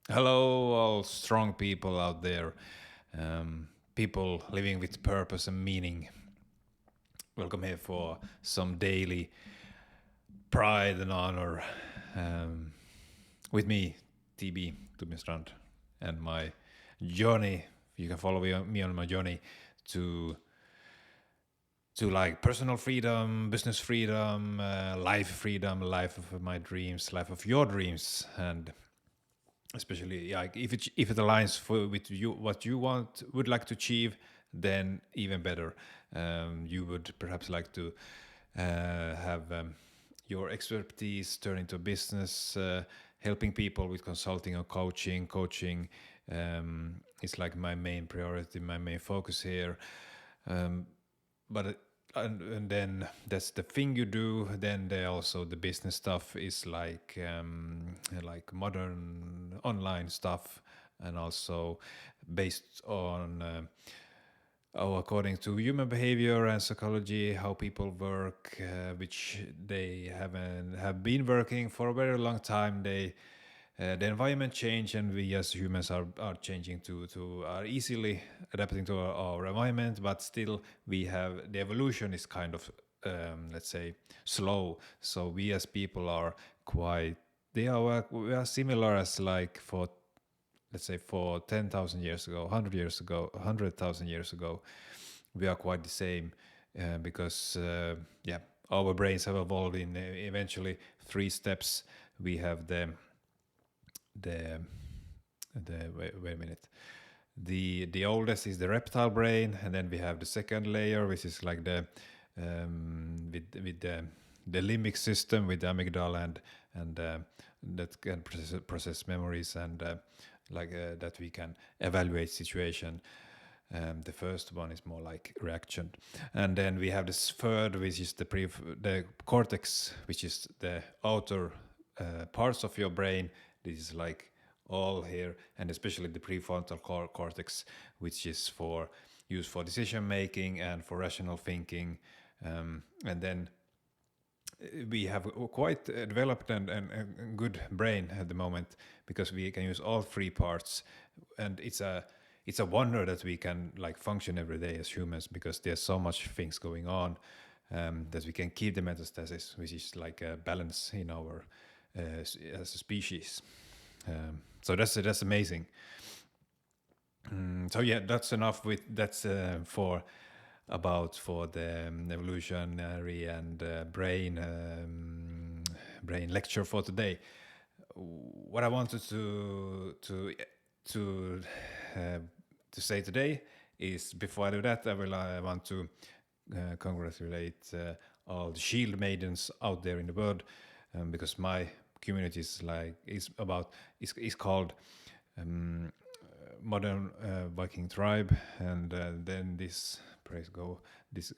Hello, all strong people out there, people living with purpose and meaning. Welcome here for some daily pride and honor um, with me, TB Tumistrand, and my journey. You can follow me on my journey to like personal freedom, business freedom, life freedom, life of my dreams, life of your dreams, and especially like if it aligns with you what you would like to achieve, then even better. You would perhaps like to have your expertise turn into a business, helping people with consulting or coaching is like my main priority, my main focus here. But and then that's the thing you do. Then there also the business stuff is like modern online stuff, and also based on according to human behavior and psychology, how people work, which they have been working for a very long time. The environment change, and we as humans are changing to are easily adapting to our environment, but still we have the evolution is kind of let's say slow. So we as people are quite we are similar as like for let's say for 10,000 years ago, 100 years ago, 100,000 years ago, we are quite the same because yeah, our brains have evolved in eventually three steps. We have the wait a minute. The oldest is the reptile brain, and then we have the second layer, which is like the with the limbic system with the amygdala and that can process memories and that we can evaluate situation. The first one is more like reaction, and then we have this third, which is the cortex, which is the outer parts of your brain. This is like all here, and especially the prefrontal cortex, which is for used for decision making and for rational thinking. And then we have a quite developed and good brain at the moment because we can use all three parts, and it's a wonder that we can like function every day as humans because there's so much things going on that we can keep the metastasis, which is like a balance in our as a species. So that's amazing. So yeah, that's enough with that's for about for the evolutionary and brain lecture for today. What I wanted to uh, to say today is before I do that, I want to congratulate all the shield maidens out there in the world because my community is called modern Viking tribe, and then this praise go this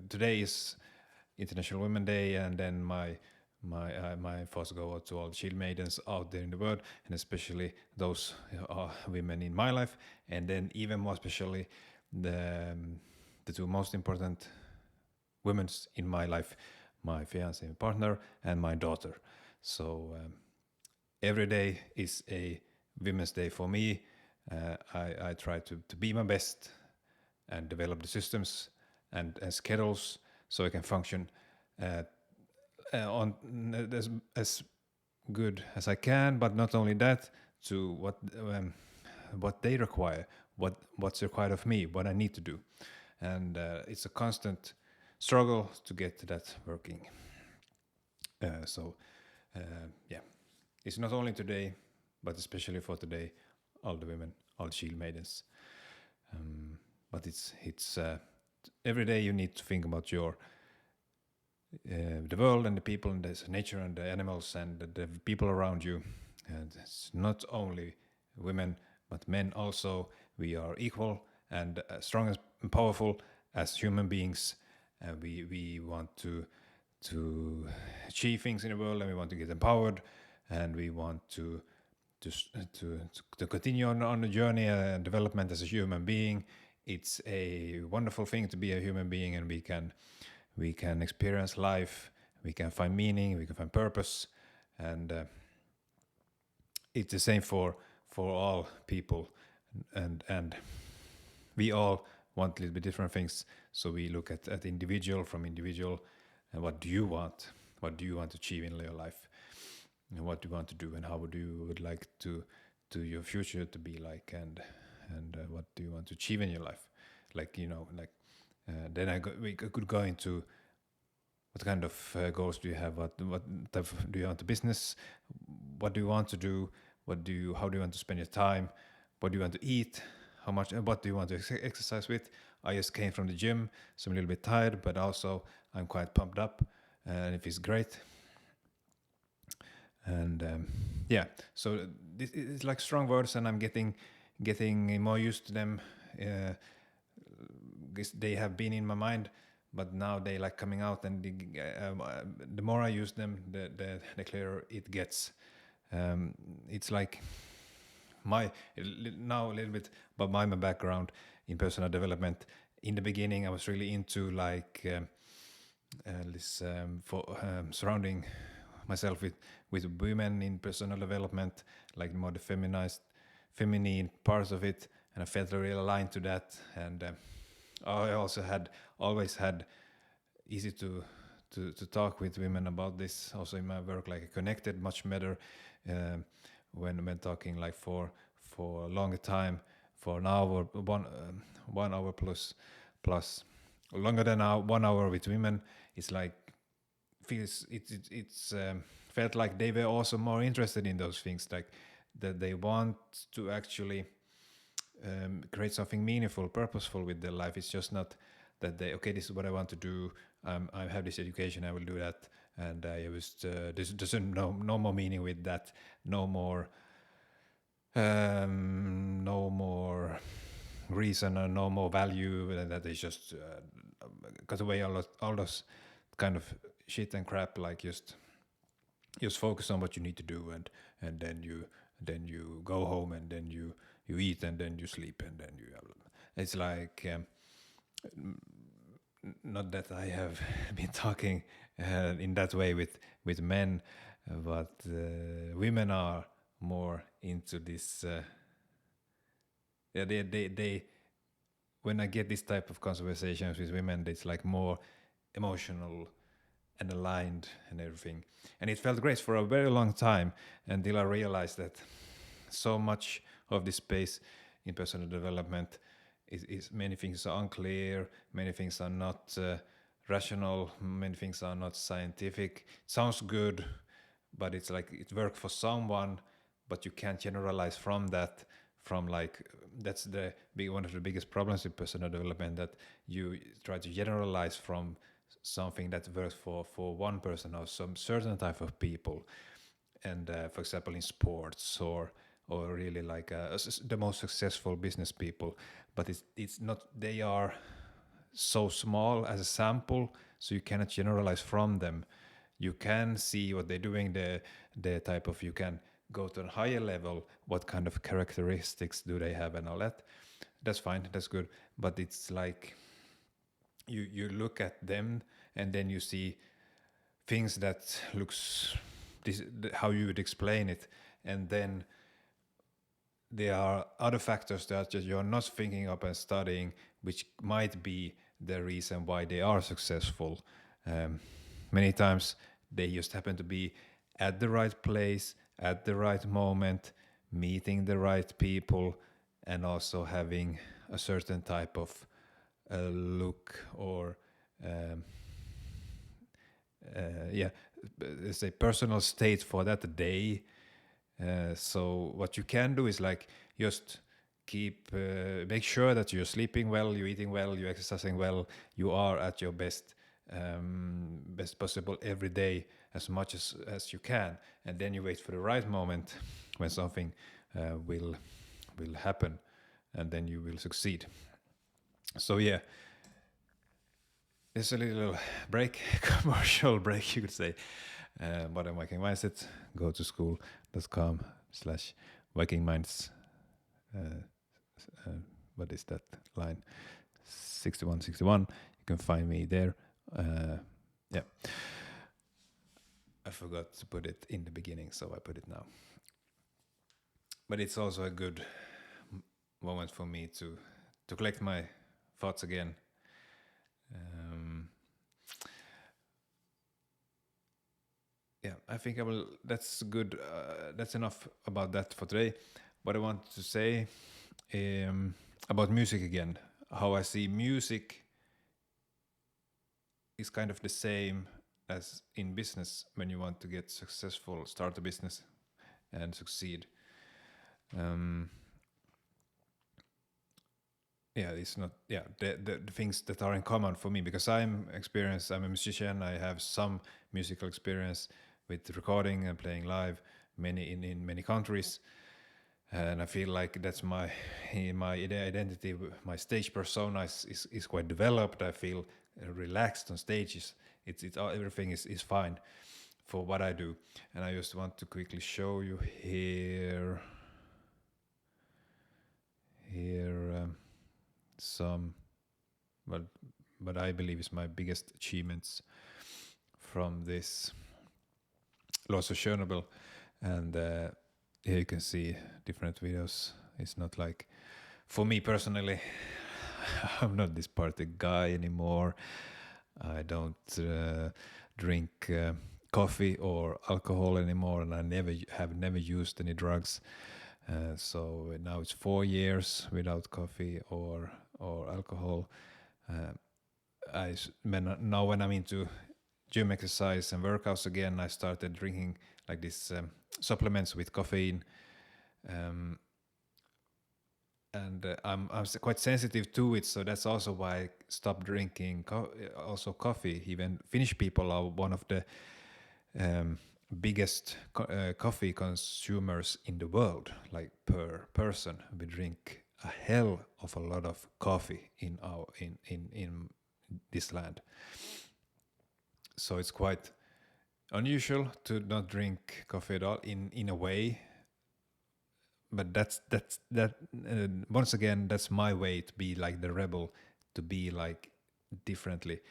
today is International Women's Day, and then my thoughts go out to all the shield maidens out there in the world, and especially those women in my life, and then even more especially the two most important women in my life, my fiance and partner, and my daughter. So every day is a Women's Day for me. I try to be my best and develop the systems and schedules so I can function uh, on as good as I can. But not only that, to what they require, what's required of me, what I need to do, and it's a constant struggle to get that working. So yeah, it's not only today, but especially for today, all the women, all the shield maidens. But it's every day you need to think about your the world and the people and the nature and the animals and the people around you. And it's not only women, but men also. We are equal and strong and powerful as human beings. We want to achieve things in the world, and we want to get empowered, and we want to to continue on the journey and development as a human being. It's a wonderful thing to be a human being, and we can experience life, we can find meaning, we can find purpose, and it's the same for all people, and we all want a little bit different things. So we look at individual from individual, and what do you want? What do you want to achieve in your life? And what do you want to do? And how would like to your future to be like? And what do you want to achieve in your life? Like then we could go into what kind of goals do you have? What type of, do you want a business? What do you want to do? How do you want to spend your time? What do you want to eat? How much? What do you want to exercise with? I just came from the gym, so I'm a little bit tired, but also I'm quite pumped up, and it feels great. And so it's like strong words, and I'm getting more used to them. They have been in my mind, but now they like coming out, and the more I use them, the clearer it gets. It's like now a little bit about my background in personal development. In the beginning, I was really into like surrounding myself with women in personal development, like more the feminine parts of it, and I felt really aligned to that. And I also always had easy to talk with women about this. Also in my work, like I connected much better when talking like for a longer time, for an hour, 1 hour plus longer than 1 hour with women. It's like it's felt like they were also more interested in those things, like that they want to actually create something meaningful, purposeful with their life. It's just not that this is what I want to do. I have this education, I will do that, and I was there's no more meaning with that, no more reason or no more value. That is just cut away all those kind of shit and crap. Like just focus on what you need to do, and then you go home, and then you eat, and then you sleep, and then it's like not that I have been talking in that way with men, but women are more into this. They when I get this type of conversations with women, it's like more emotional and aligned and everything. And it felt great for a very long time until I realized that so much of this space in personal development is many things are unclear, many things are not rational, many things are not scientific. It sounds good, but it's like it worked for someone, but you can't generalize from that. From like that's one of the biggest problems with personal development, that you try to generalize from something that works for one person or some certain type of people. And for example, in sports or really like the most successful business people, but it's not, they are so small as a sample, so you cannot generalize from them. You can see what they're doing, the type of, you can go to a higher level, what kind of characteristics do they have and all that. That's fine, that's good. But it's like you look at them, and then you see things that looks how you would explain it, and then there are other factors that just you're not thinking of and studying, which might be the reason why they are successful. Many times they just happen to be at the right place at the right moment, meeting the right people, and also having a certain type of look or it's a personal state for that day. So what you can do is like just make sure that you're sleeping well, you're eating well, you're exercising well, you are at your best possible every day, as much as you can, and then you wait for the right moment when something will happen, and then you will succeed. So yeah, it's a little break, commercial break, you could say. But I'm Viking Mindset. Go to school.com/Viking Minds. What is that line? 6161. You can find me there. Yeah. I forgot to put it in the beginning, so I put it now. but it's also a good moment for me to collect my thoughts again. Um, yeah, I think I will. That's good. That's enough about that for today. What I want to say about music again, how I see music is kind of the same as in business when you want to get successful, start a business and succeed. Um, yeah, it's not the things that are in common for me, because I'm experienced. I'm a musician. I have some musical experience with recording and playing live in many countries, and I feel like that's my identity. My stage persona is quite developed. I feel relaxed on stages. It's everything is fine for what I do. And I just want to quickly show you here some what I believe is my biggest achievements from this Laws of Chernobyl. And here you can see different videos. It's not like, for me personally, I'm not this party guy anymore. I don't drink coffee or alcohol anymore, and I have never used any drugs. So now it's 4 years without coffee or alcohol. Now when I'm into gym exercise and workouts again, I started drinking like these supplements with caffeine. And I'm quite sensitive to it, so that's also why I stopped drinking also coffee. Even Finnish people are one of the biggest coffee consumers in the world. Like per person, we drink a hell of a lot of coffee in this land. So it's quite unusual to not drink coffee at all in a way. But that's once again, that's my way to be like the rebel, to be like differently,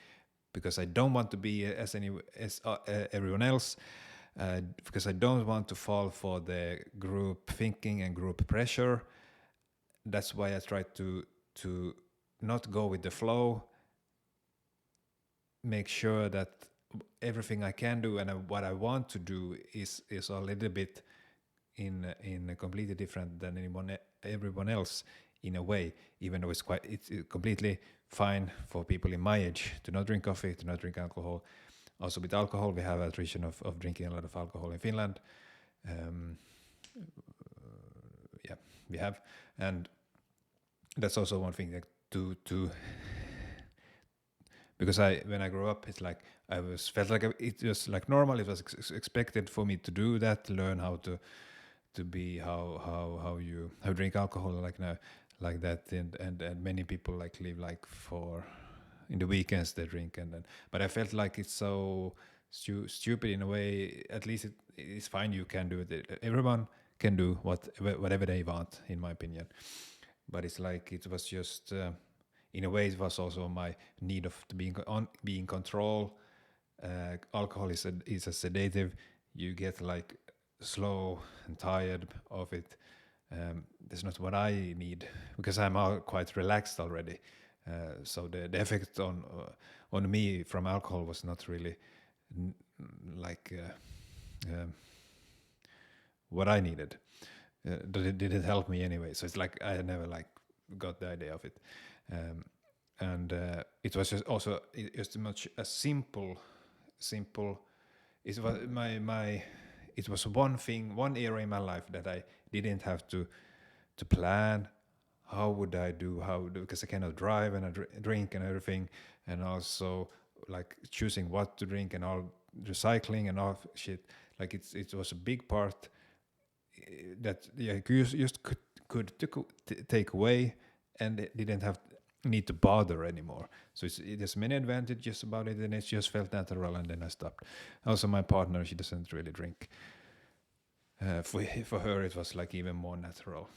because I don't want to be as everyone else, because I don't want to fall for the group thinking and group pressure. That's why I try to not go with the flow, make sure that everything I can do and what I want to do is a little bit in a completely different than everyone else in a way, even though it's completely fine for people in my age to not drink coffee, to not drink alcohol. Also with alcohol, we have a tradition of drinking a lot of alcohol in Finland. Yeah, we have, and that's also one thing that to because when I grew up, it's like felt like it was like normal. It was expected for me to do that, learn how to be how you drink alcohol like that, and many people like live like for in the weekends they drink, and then but I felt like it's so stupid in a way. At least it's fine, you can do it, everyone can do whatever they want, in my opinion. But it's like it was just in a way it was also my need of being in control. Alcohol is a sedative. You get like slow and tired of it. That's not what I need, because I'm quite relaxed already. So the effect on me from alcohol was not really like what I needed. Did it help me anyway? So it's like I never like got the idea of it, and it was just also just much a simple. It was it was one era in my life that I didn't have to plan. How would I do? Because I cannot drive and I drink and everything, and also like choosing what to drink and all recycling and all shit. Like it was a big part that you just could take away, and it didn't have need to bother anymore. So there's many advantages about it, and it just felt natural, and then I stopped. Also, my partner, she doesn't really drink. For her, it was like even more natural.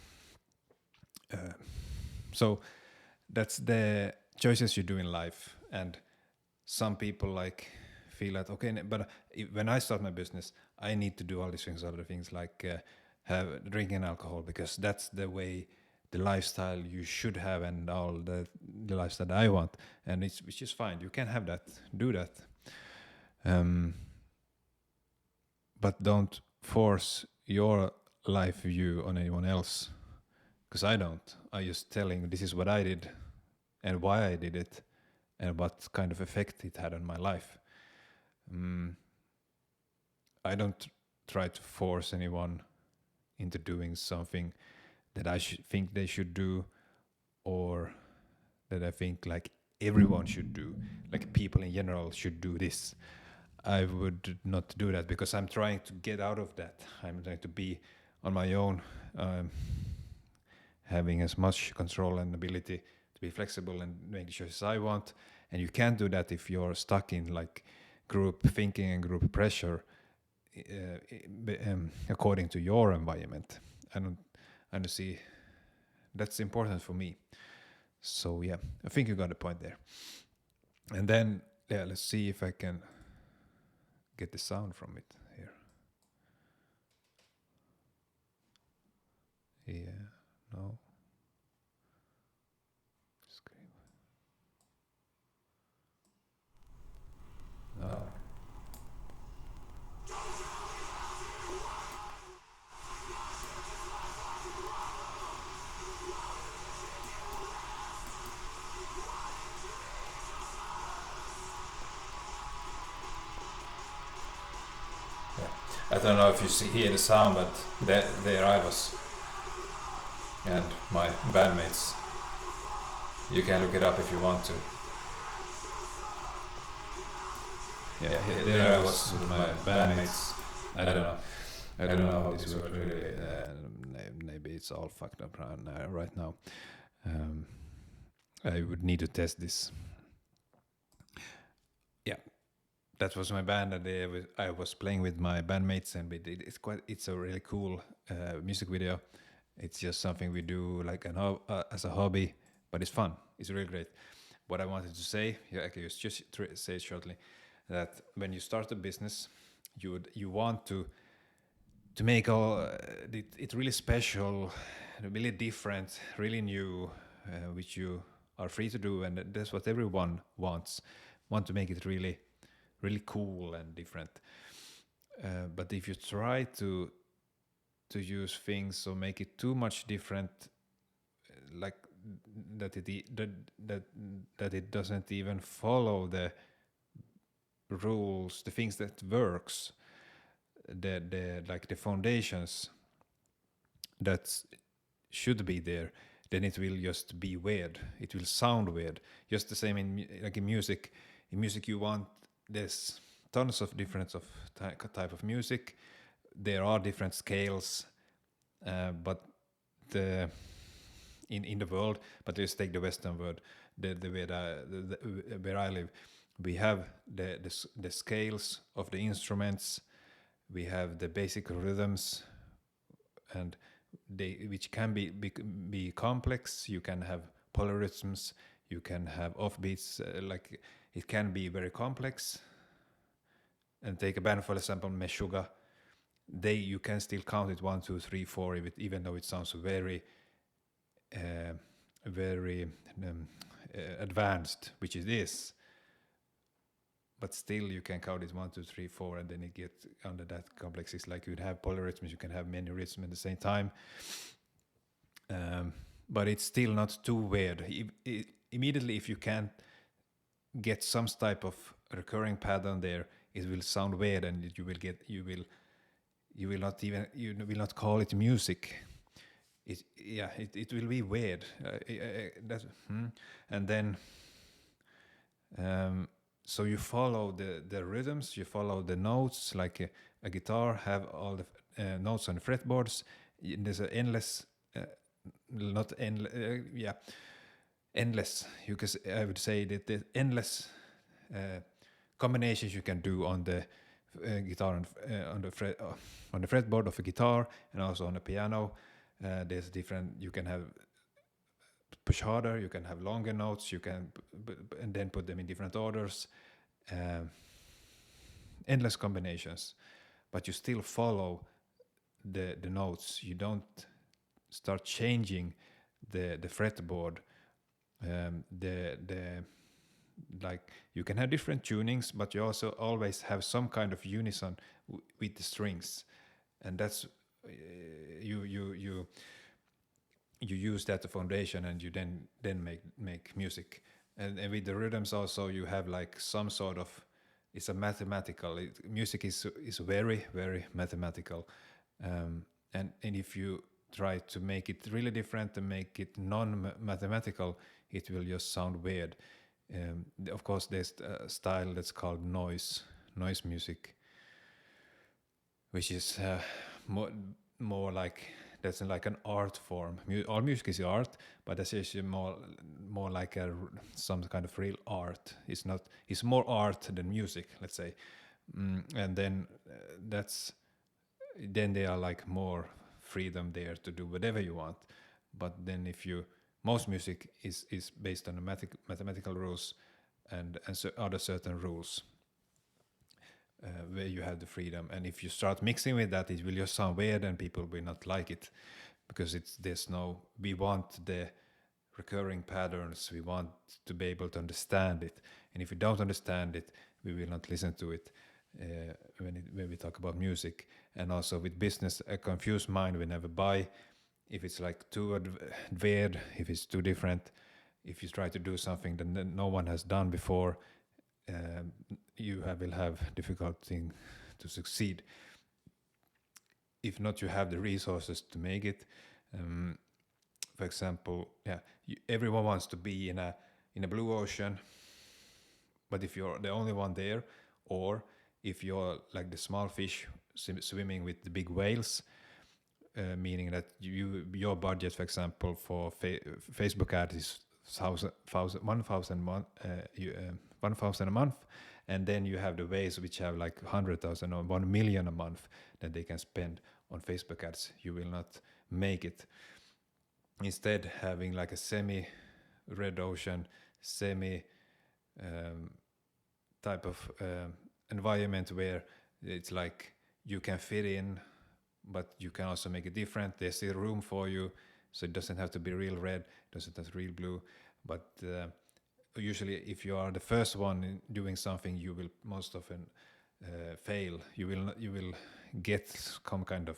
So that's the choices you do in life, and some people like feel that okay, but when I start my business, I need to do all these things, other things like have drinking alcohol, because that's the way, the lifestyle you should have, and all the lifestyle that I want, and which is fine. You can have that, do that, um, but don't force your life view on anyone else, because I don't. I just telling this is what I did and why I did it and what kind of effect it had on my life. I don't try to force anyone into doing something that I think they should do, or that I think like everyone should do, like people in general should do this. I would not do that, because I'm trying to get out of that. I'm trying to be on my own, having as much control and ability to be flexible and make the choices I want. And you can't do that if you're stuck in like group thinking and group pressure, according to your environment. I don't see that's important for me. So yeah, I think you got the point there. And then yeah, let's see if I can get the sound from it here. Yeah, no. Screen. No. I don't know if you hear the sound, but there I was, and my bandmates. You can look it up if you want to. Yeah, there I was with my bandmates. I don't know. I don't know how this works really. Maybe it's all fucked up right now. I would need to test this. Yeah, that was my band, and I was playing with my bandmates, and it's a really cool music video. It's just something we do like as a hobby, but it's fun. It's really great. What I wanted to say, I can just say it shortly, that when you start a business, you want to make it really special, really different, really new, which you are free to do, and that's what everyone wants. Want to make it really, really cool and different. But if you try to use things or make it too much different, like that it doesn't even follow the rules, the things that works, the like the foundations that should be there, then it will just be weird. It will sound weird. Just the same in music. In music, you want there's tons of difference of type of music. There are different scales, but the in the world. But let's take the Western world, where I live. We have the scales of the instruments. We have the basic rhythms, and which can be complex. You can have polyrhythms. You can have offbeats. Like it can be very complex. And take a band for example, Meshuggah. You can still count it 1, 2, 3, 4, even though it sounds very, very advanced, which it is. But still, you can count it 1, 2, 3, 4, and then it gets under that complex. It's like you'd have polyrhythms, you can have many rhythms at the same time. But it's still not too weird. Immediately, if you can't get some type of recurring pattern there, it will sound weird, and you will not call it music. It will be weird. And then. So you follow the rhythms, you follow the notes, like a guitar have all the notes on the fretboards. There's an endless, endless. I would say that the endless combinations you can do on the guitar on the fretboard of a guitar, and also on a piano. There's different. You can have push harder, you can have longer notes, you can and then put them in different orders, endless combinations, but you still follow the notes. You don't start changing the fretboard. The like you can have different tunings, but you also always have some kind of unison with the strings, and that's you use that as foundation, and you then make music. And with the rhythms also, you have like some sort of, it's a mathematical, music is very very mathematical, and if you try to make it really different and make it non-mathematical, it will just sound weird. Of course, there's a style that's called noise music, which is more like, that's like an art form. All music is art, but that's actually more like some kind of real art. It's more art than music, let's say. And then then there are like more freedom there to do whatever you want. But then most music is based on mathematical rules and so other certain rules, where you have the freedom. And if you start mixing with that, it will just sound weird and people will not like it, because we want the recurring patterns. We want to be able to understand it. And if we don't understand it, we will not listen to it when we talk about music. And also with business, a confused mind will never buy. If it's like too weird, if it's too different, if you try to do something that no one has done before, you will have difficulty to succeed. If not, you have the resources to make it. For example, everyone wants to be in a blue ocean, but if you're the only one there, or if you're like the small fish swimming with the big whales, meaning that your budget, for example, for Facebook ads is 1,000 a month, and then you have the whales which have like 100,000 or 1 million a month that they can spend on Facebook ads. You will not make it. Instead, having like a semi red ocean, semi type of environment where it's like you can fit in, but you can also make it different. There's still room for you, so it doesn't have to be real red, doesn't have to be real blue. But usually, if you are the first one in doing something, you will most often fail. You will get some kind of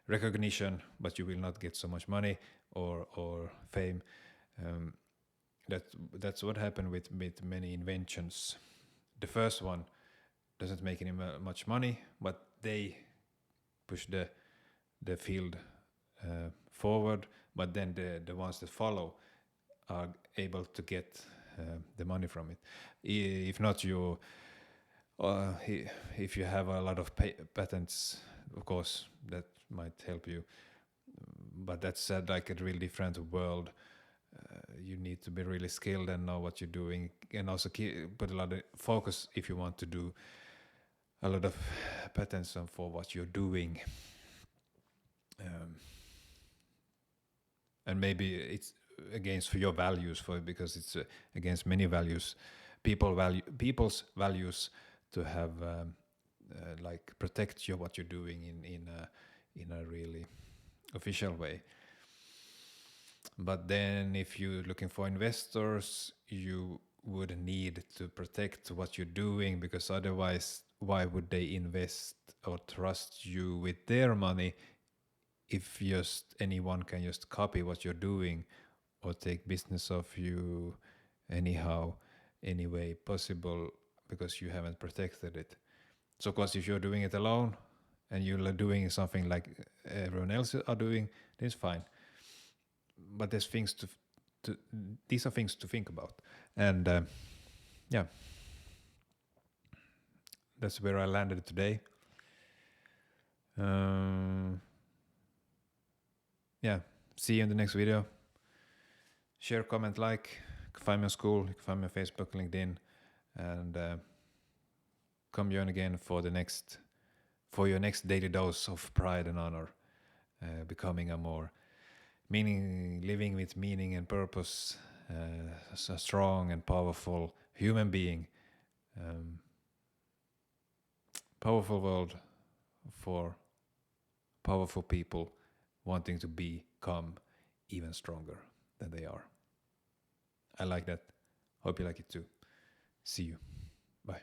recognition, but you will not get so much money or fame. That's what happened with many inventions. The first one doesn't make any much money, but they push the field forward. But then the ones that follow are able to get the money from it. If not, if you have a lot of patents, of course, that might help you. But that's like a really different world. You need to be really skilled and know what you're doing, and also put a lot of focus if you want to do a lot of patents for what you're doing. And maybe it's against your values, because it's against many values, people's values, to have like protect what you're doing in a really official way. But then if you're looking for investors, you would need to protect what you're doing, because otherwise, why would they invest or trust you with their money if just anyone can just copy what you're doing or take business of you anyhow, any way possible, because you haven't protected it? So of course, if you're doing it alone and you're doing something like everyone else are doing, then it's fine. But there's things these are things to think about. And that's where I landed today. See you in the next video. Share, comment, like. You can find me on school, you can find me on Facebook, LinkedIn, and come join again for your next daily dose of pride and honor, becoming a more living with meaning and purpose, a strong and powerful human being. Powerful world for powerful people wanting to become even stronger than they are. I like that. Hope you like it too. See you. Bye.